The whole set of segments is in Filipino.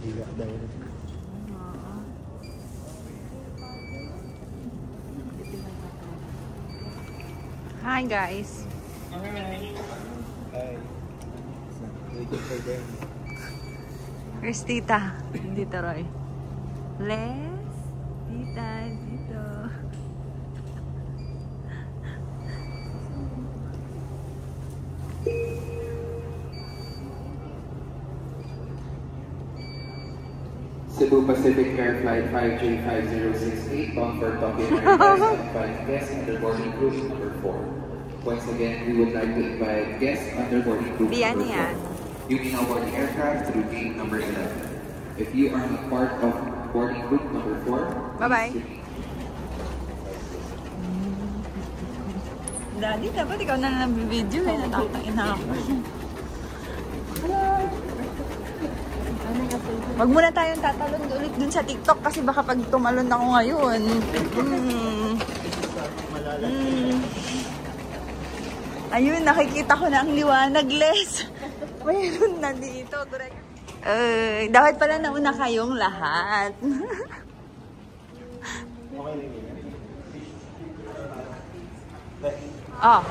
Higa daw. Hi guys. Hi. Waiting for them. Where's Tita? Tita Roy. Les? Tita, dito. Cebu Pacific Air Flight 5J5068 bound for Tokyo Airlines and 5 guests under boarding group number 4. Once again, we would like to invite guests under boarding group number 4. You may now board the aircraft through gate number 11. If you are not part of boarding group number 4, bye-bye. Daddy, dapat ikaw na lang video eh. Natatain na ako. Wag muna tayong tatalon ulit dun sa TikTok kasi baka pag tumalon ako ngayon. Ayun, nakikita ko na ang liwanag, Les. Mayroon na dito. Dapat pala nauna kayong lahat. Oh.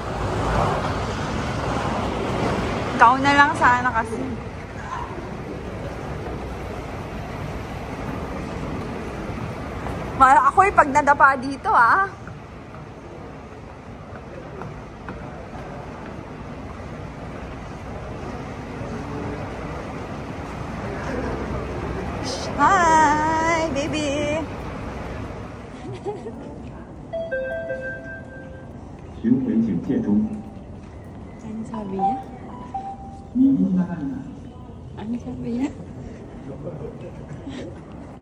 Ikaw na lang sana kasi. Ako'y pag nadapa dito, ah. Hi, baby. Ano sabi niya? Ano sabi niya?